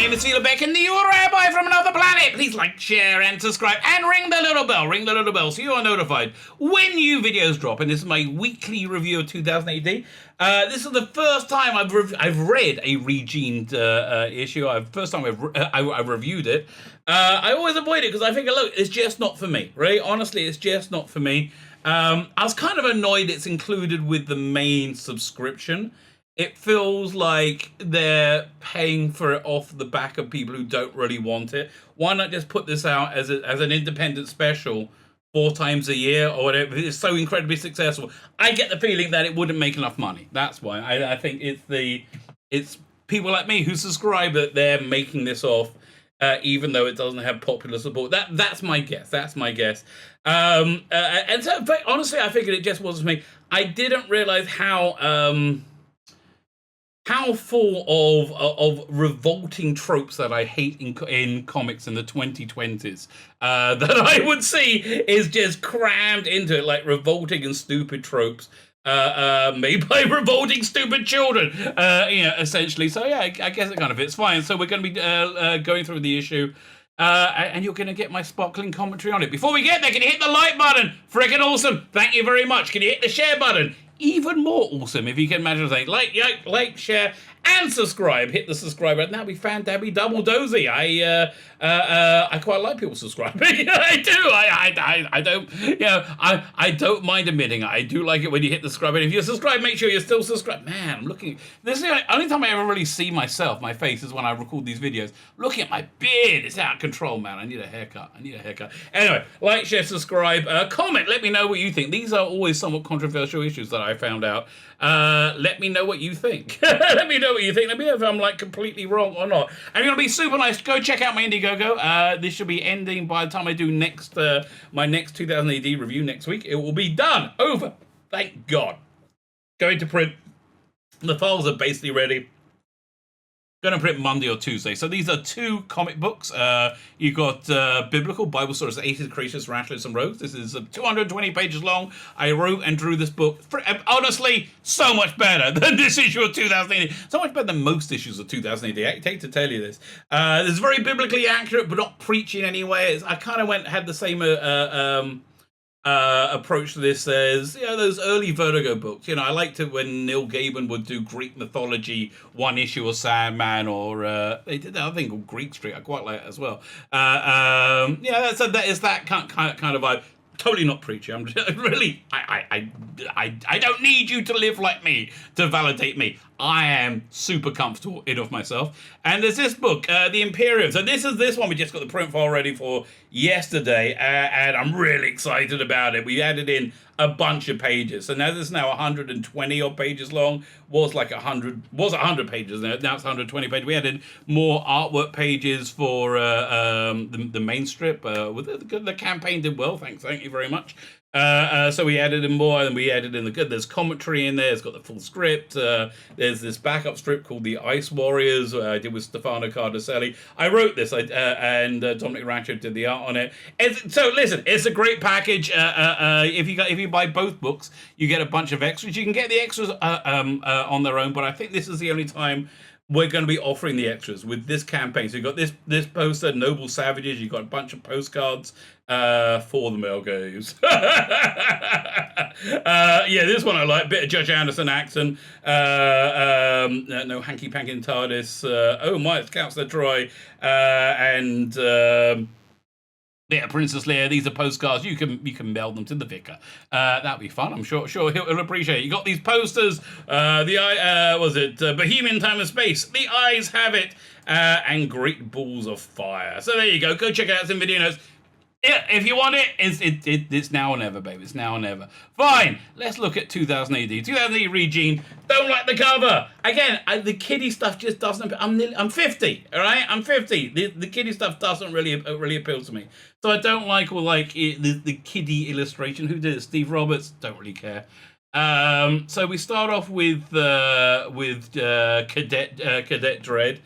name is Tzvi Lebetkin, the Rabbi from another planet. Please like, share, and subscribe, and ring the little bell so you are notified when new videos drop. And this is my weekly review of 2000AD. This is the first time I've read a REGENED issue. First time I've reviewed it. I always avoid it because I think, look, it's just not for me, right? Honestly, it's just not for me. I was kind of annoyed it's included with the main subscription. It feels like they're paying for it off the back of people who don't really want it. Why not just put this out as an independent special 4 times a year or whatever? It's so incredibly successful. I get the feeling that it wouldn't make enough money. That's why. I think it's people like me who subscribe that they're making this off, even though it doesn't have popular support. That's my guess. That's my guess. And so, but honestly, I figured it just wasn't for me. I didn't realize how full of revolting tropes that I hate in comics in the 2020s that I would see is just crammed into it, like revolting and stupid tropes made by revolting stupid children, essentially. So yeah, I guess it kind of fits fine. So we're going to be going through the issue. And you're going to get my sparkling commentary on it. Before we get there, can you hit the like button? Freaking awesome. Thank you very much. Can you hit the share button? Even more awesome if you can imagine saying like, share, and subscribe. Hit the subscribe button. That'd be fantastic. Double dozy. I quite like people subscribing. I do. I don't. I don't mind admitting I do like it when you hit the subscribe button. If you're subscribed, make sure you're still subscribed. Man, I'm looking. This is the only time I ever really see myself, my face, is when I record these videos. Looking at my beard, it's out of control, man. I need a haircut. Anyway, like, share, subscribe, comment. Let me know what you think. These are always somewhat controversial issues that I found out. Let me know what you think. Let me know what you think. Let me know if I'm like completely wrong or not. And you're gonna be super nice. Go check out my Indiegogo. This should be ending by the time I do my next 2000AD review next week. It will be done. Over. Thank God. Going to print. The files are basically ready. Going to print Monday or Tuesday. So these are 2 comic books. You've got Biblical Bible Stories, Aces, Creatures, Rattlers, and Rogues. This is 220 pages long. I wrote and drew this book. Honestly, so much better than this issue of 2000AD. So much better than most issues of 2000AD. I hate to tell you this. It's very biblically accurate, but not preachy in any way. I kind of had the same approach to this as, those early Vertigo books. I liked it when Neil Gaiman would do Greek mythology, one issue or Sandman, or they did that other thing called Greek Street. I quite like it as well. That is that kind of vibe. Totally not preachy. I'm just, really, I don't need you to live like me to validate me. I am super comfortable in of myself. And there's this book, The Imperium. So this one we just got the print file ready for yesterday, and I'm really excited about it. We added in a bunch of pages. So now this is now 120 odd pages long. Was 100 pages. Now it's 120 pages. We added more artwork pages for the main strip. The campaign did well. Thank you very much. So we added in more, and we added in there's commentary in there. It's got the full script. There's this backup strip called The Ice Warriors, I did with Stefano Cardacelli. I wrote this, and Dominic Rancho did the art on it. So listen, it's a great package. If you buy both books, you get a bunch of extras. You can get the extras on their own, but I think this is the only time we're going to be offering the extras with this campaign. So you've got this poster, Noble Savages. You've got a bunch of postcards for the male gaze. This one I like. Bit of Judge Anderson accent. No hanky panky and TARDIS. Oh my, it's Counselor Troy. Princess Leia. These are postcards. You can mail them to the vicar. That'll be fun. I'm sure he'll appreciate it. You got these posters. Bohemian Time and Space. The Eyes Have It. And Great Balls of Fire. So there you go. Go check it out. It's in video notes. If you want it, it's now or never, baby. It's now or never. Fine. Let's look at 2000AD. 2000AD REGENED. Don't like the cover. Again, the kiddie stuff just doesn't. I'm 50. All right. I'm 50. The kiddie stuff doesn't really appeal to me. So I don't like the kiddie illustration. Who did it? Steve Roberts. Don't really care. So we start off with Cadet Dredd.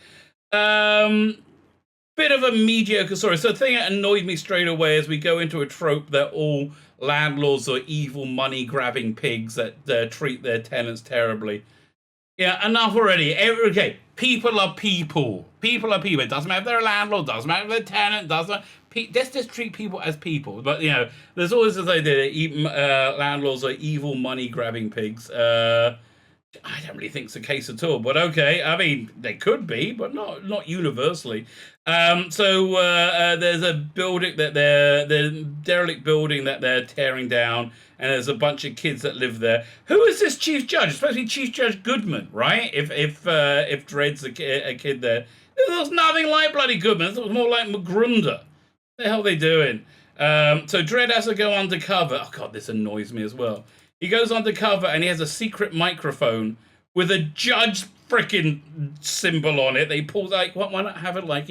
Bit of a mediocre story. So the thing that annoyed me straight away as we go into a trope that all landlords are evil money-grabbing pigs that treat their tenants terribly. Yeah, enough already. Okay, people are people. People are people. It doesn't matter if they're a landlord, doesn't matter if they're a tenant, doesn't. Let's just treat people as people. But there's always this idea that even, landlords are evil money grabbing pigs. I don't really think it's the case at all, but okay. I mean, they could be, but not universally. There's a building that the derelict building that they're tearing down, and there's a bunch of kids that live there. Who is this chief judge? It's supposed to be Chief Judge Goodman, right? If Dredd's a kid there, it looks nothing like bloody Goodman. It looks more like Magrunder. What the hell are they doing? So Dredd has to go undercover. Oh god, this annoys me as well. He goes undercover and he has a secret microphone with a judge freaking symbol on it. They pull like, why not have it like,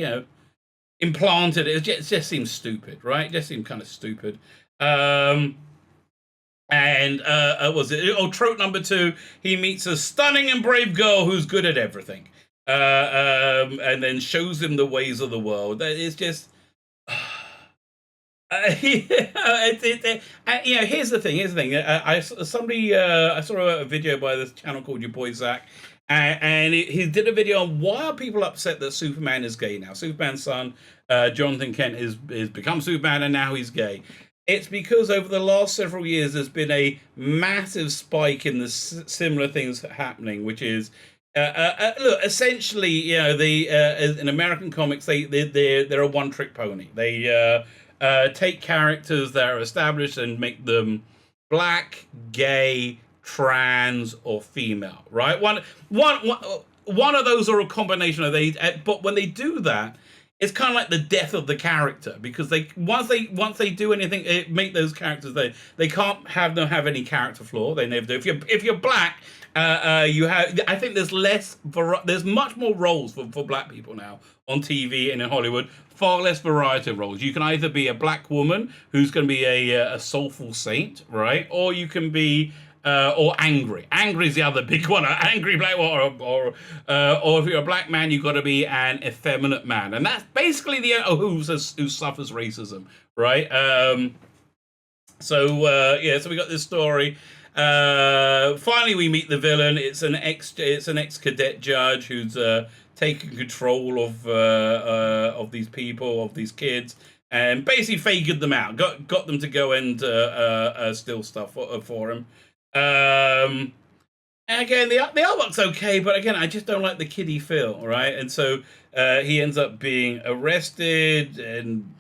implanted? It just seems stupid, right? It just seems kind of stupid. Was it? Oh, trope number 2. He meets a stunning and brave girl who's good at everything, and then shows him the ways of the world. It's just. Here's the thing. I saw a video by this channel called Your Boy Zach, and he did a video on why are people upset that Superman is gay now. Superman's son, Jonathan Kent, is become Superman, and now he's gay. It's because over the last several years, there's been a massive spike in the similar things happening, which is. Look, essentially, in American comics, they're a one-trick pony. They take characters that are established and make them black, gay, trans, or female. Right? One of those are a combination of these. But when they do that, it's kind of like the death of the character, because once they do anything, make those characters they can't have any character flaw. They never do. If you're black. I think there's much more roles for black people now on TV and in Hollywood. Far less variety of roles. You can either be a black woman who's going to be a soulful saint, right? Or you can be or angry. Angry is the other big one. Angry black or if you're a black man, you've got to be an effeminate man, and that's basically who suffers racism, right? So we got this story. Finally, we meet the villain. It's an ex-cadet judge who's taken control of these people, of these kids, and basically figured them out. Got them to go and steal stuff for him. And again, the artwork's okay, but again, I just don't like the kiddie feel, right? And so he ends up being arrested, and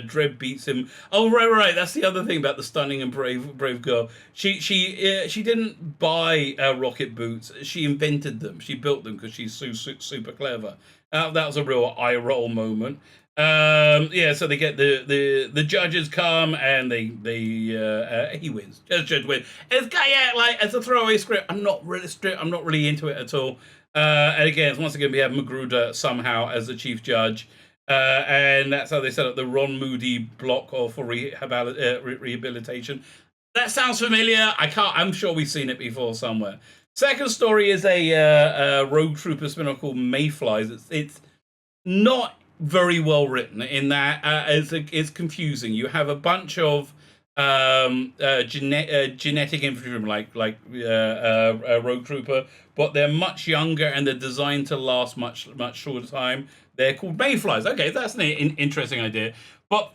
Dredd beats him. Oh, right. That's the other thing about the stunning and brave girl. She didn't buy rocket boots. She invented them. She built them because she's super clever. That was a real eye roll moment. So they get the judges come, and he wins. Judge wins. It's a throwaway script. I'm not really into it at all. And again, once again we have Magruder somehow as the chief judge. And that's how they set up the Ron Moody block for rehabilitation. That sounds familiar. I'm sure we've seen it before somewhere. Second story is a Rogue Trooper spin-off called Mayflies. It's not very well written in that it's confusing. You have a bunch of genetic infantrymen like Rogue Trooper, but they're much younger and they're designed to last much shorter time. They're called Mayflies. Okay, that's an interesting idea. But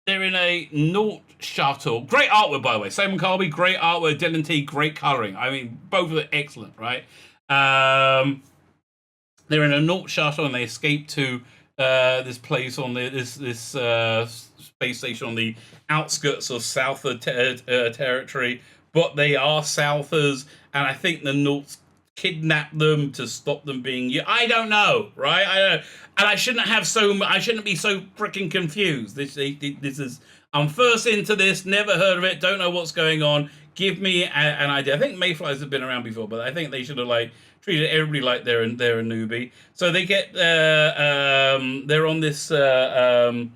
they're in a Naught shuttle. Great artwork, by the way. Simon Carby, great artwork. Dylan T, great coloring. I mean, both of them excellent, right? They're in a Naught shuttle and they escape to this place on this space station on the outskirts of Souther territory. But they are Southers, and I think the Naughts kidnap them to stop them being. I don't know, right? I don't, and I shouldn't be so freaking confused. This is. I'm first into this. Never heard of it. Don't know what's going on. Give me an idea. I think Mayflies have been around before, but I think they should have treated everybody like they're a newbie. So they get they're on this kind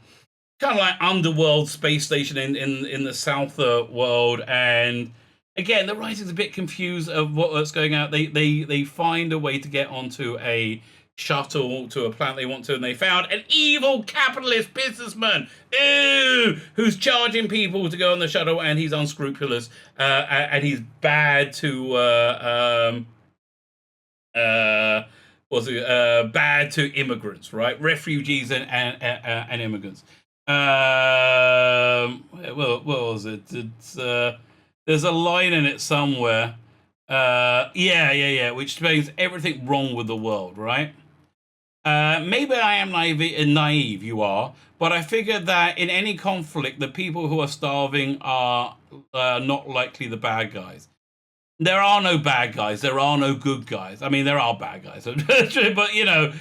of like underworld space station in the South world, and again the writing's a bit confused of what's going on. They find a way to get onto a shuttle to a planet they want to, and they found an evil capitalist businessman who's charging people to go on the shuttle, and he's unscrupulous and he's bad to was it bad to immigrants, right? Refugees and immigrants. What was it? It's there's a line in it somewhere. Yeah, which explains everything wrong with the world, right? Maybe I am naive, you are, but I figured that in any conflict, the people who are starving are not likely the bad guys. There are no bad guys. There are no good guys. I mean, there are bad guys, but yeah,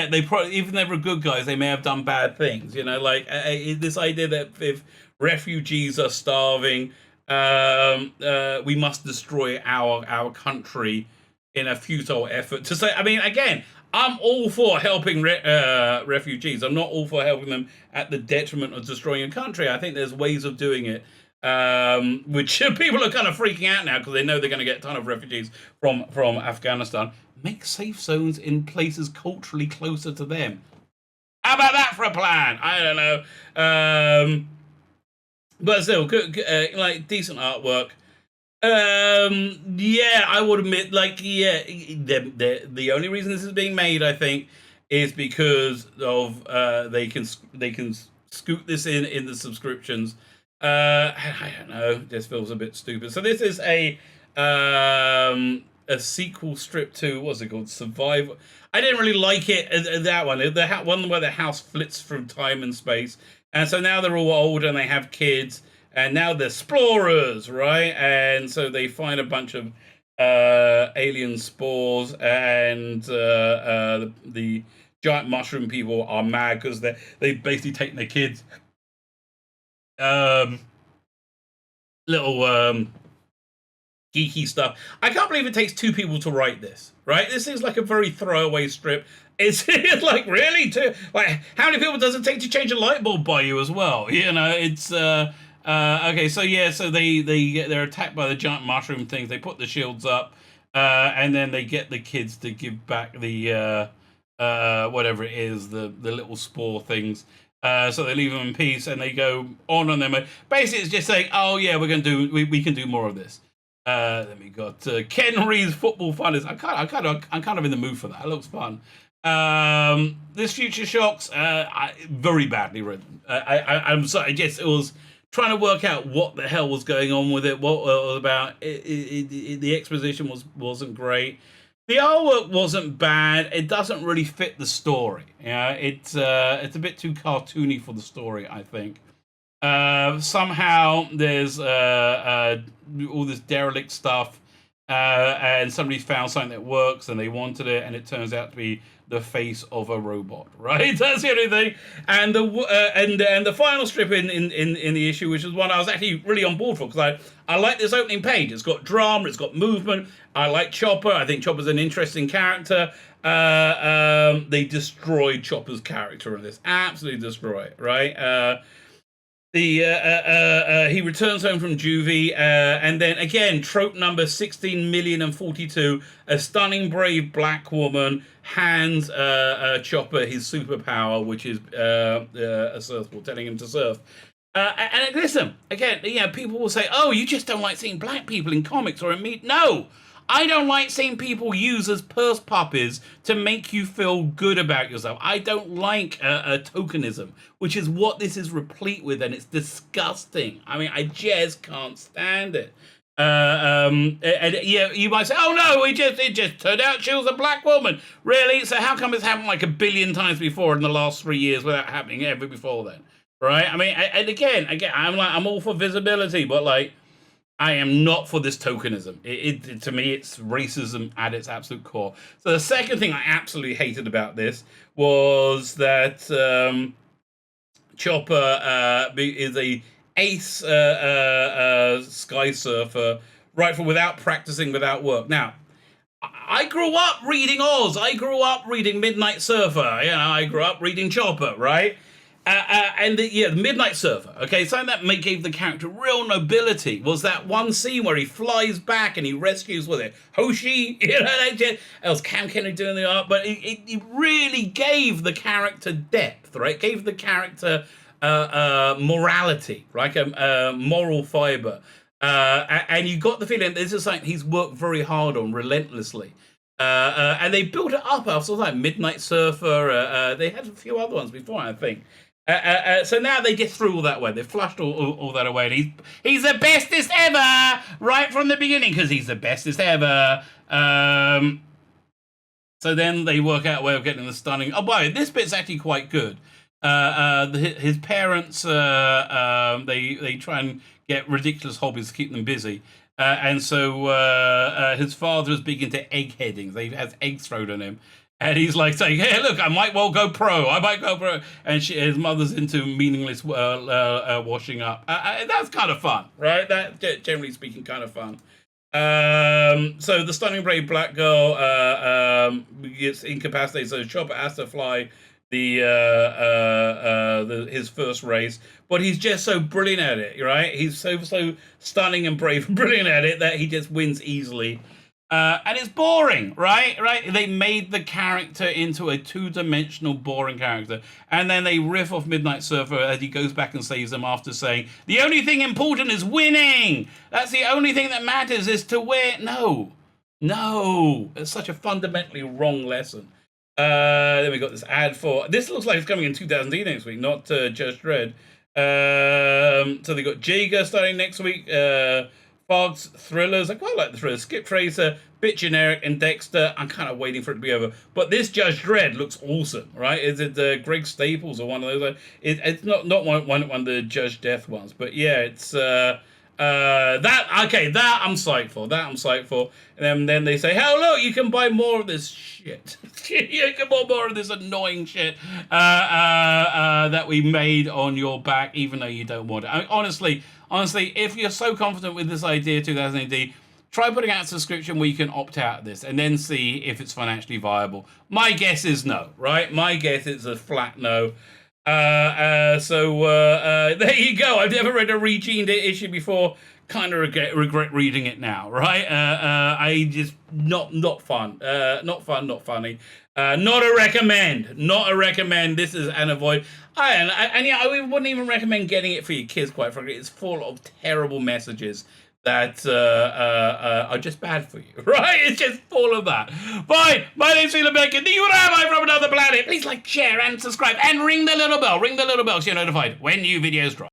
they probably, even if they were good guys, they may have done bad things. Like this idea that if refugees are starving, we must destroy our country in a futile effort to say. I mean, again, I'm all for helping refugees. I'm not all for helping them at the detriment of destroying a country. I think there's ways of doing it, which people are kind of freaking out now because they know they're going to get a ton of refugees from Afghanistan. Make safe zones in places culturally closer to them. How about that for a plan? I don't know. But still, good, like decent artwork. Yeah, I would admit, like, yeah, the only reason this is being made, I think, is because of they can scoot this in the subscriptions. I don't know, this feels a bit stupid. So this is a sequel strip to, what's it called, Survival. I didn't really like it, that one, the one where the house flits through time and space, and so now they're all old and they have kids. And now they're explorers, right? And so they find a bunch of alien spores, and the giant mushroom people are mad because they've basically taken their kids. Little geeky stuff. I can't believe it takes two people to write this, right? This is like a very throwaway strip. It's like, really? Like, how many people does it take to change a light bulb by you as well? It's... okay, so yeah, so they're attacked by the giant mushroom things. They put the shields up, and then they get the kids to give back the whatever it is, the little spore things. So they leave them in peace, and they go on them. Basically, it's just saying, oh yeah, we can do more of this. Then we got Ken Reed's Football Fun. I'm kind of in the mood for that. It looks fun. This Future Shocks, very badly written. I'm sorry. I guess it was trying to work out what the hell was going on with it, what it was about. The exposition wasn't great. The artwork wasn't bad. It doesn't really fit the story. It's a bit too cartoony for the story, I think. Somehow there's all this derelict stuff, and somebody found something that works, and they wanted it, and it turns out to be the face of a robot, right? That's the only thing. And the final strip in the issue, which is one I was actually really on board for, because I like this opening page. It's got drama, it's got movement. I like Chopper. I think Chopper's an interesting character. They destroyed Chopper's character in this. Absolutely destroy it, right? He returns home from juvie, and then again, trope number 16,042. A stunning, brave black woman hands Chopper his superpower, which is a surfboard, telling him to surf. And listen, again, people will say, "Oh, you just don't like seeing black people in comics or in media." No. I don't like seeing people use as purse puppies to make you feel good about yourself. I don't like tokenism, which is what this is replete with, and it's disgusting. I mean, I just can't stand it. And yeah, you might say, "Oh no, it just turned out she was a black woman." Really? So how come it's happened like a billion times before in the last 3 years without happening ever before then? Right? I mean, and again, I'm all for visibility, but like, I am not for this tokenism. It to me, it's racism at its absolute core. So the second thing I absolutely hated about this was that Chopper is a ace sky surfer, right, for without practicing, without work. Now, I grew up reading Oz. I grew up reading Midnight Surfer. I grew up reading Chopper, right? And the Midnight Surfer, okay, something that gave the character real nobility was that one scene where he flies back and he rescues, was it Hoshi? Else Cam Kennedy doing the art, but it really gave the character depth, right? Gave the character morality, right? Moral fiber. And you got the feeling this is something he's worked very hard on relentlessly. And they built it up after like Midnight Surfer. They had a few other ones before, I think. So now they get through all that way. They flushed all that away. And he's the bestest ever right from the beginning because he's the bestest ever. So then they work out a way of getting the stunning. Oh, by the way, this bit's actually quite good. His parents, they try and get ridiculous hobbies to keep them busy. And so his father is big into egg heading. He has eggs thrown on him. And he's like saying, hey, look, I might well go pro. I might go pro. And his mother's into meaningless washing up. That's kind of fun, right? That, generally speaking, kind of fun. So the stunning brave black girl gets incapacitated, so Chopper has to fly his first race, but he's just so brilliant at it, right? He's so stunning and brave and brilliant at it that he just wins easily. And it's boring, right? They made the character into a two-dimensional, boring character. And then they riff off Midnight Surfer as he goes back and saves them after saying, the only thing important is winning! That's the only thing that matters is to win. No. It's such a fundamentally wrong lesson. Then we got this ad for... This looks like it's coming in 2000AD next week, not Judge Dredd. So they got Jaeger starting next week. Fogg's thrillers. I quite like the thrillers. Skip Tracer, bit generic, and Dexter. I'm kind of waiting for it to be over. But this Judge Dredd looks awesome, right? Is it Greg Staples or one of those? It's not one of the Judge Death ones. But yeah, it's that I'm psyched for. And then they say, oh, look, you can buy more of this shit. You can buy more of this annoying shit that we made on your back, even though you don't want it. I mean, honestly, if you're so confident with this idea, 2000AD, try putting out a subscription where you can opt out of this and then see if it's financially viable. My guess is no, right? My guess is a flat no. So there you go. I've never read a REGENED issue before. Kind of regret reading it now, right? I just not fun, not funny. Not a recommend. This is an avoid. I wouldn't even recommend getting it for your kids. Quite frankly, it's full of terrible messages that are just bad for you, right? It's just full of that. Fine. My name's Tzvi Lebetkin. You and I from another planet. Please like, share, and subscribe, and ring the little bell. So you're notified when new videos drop.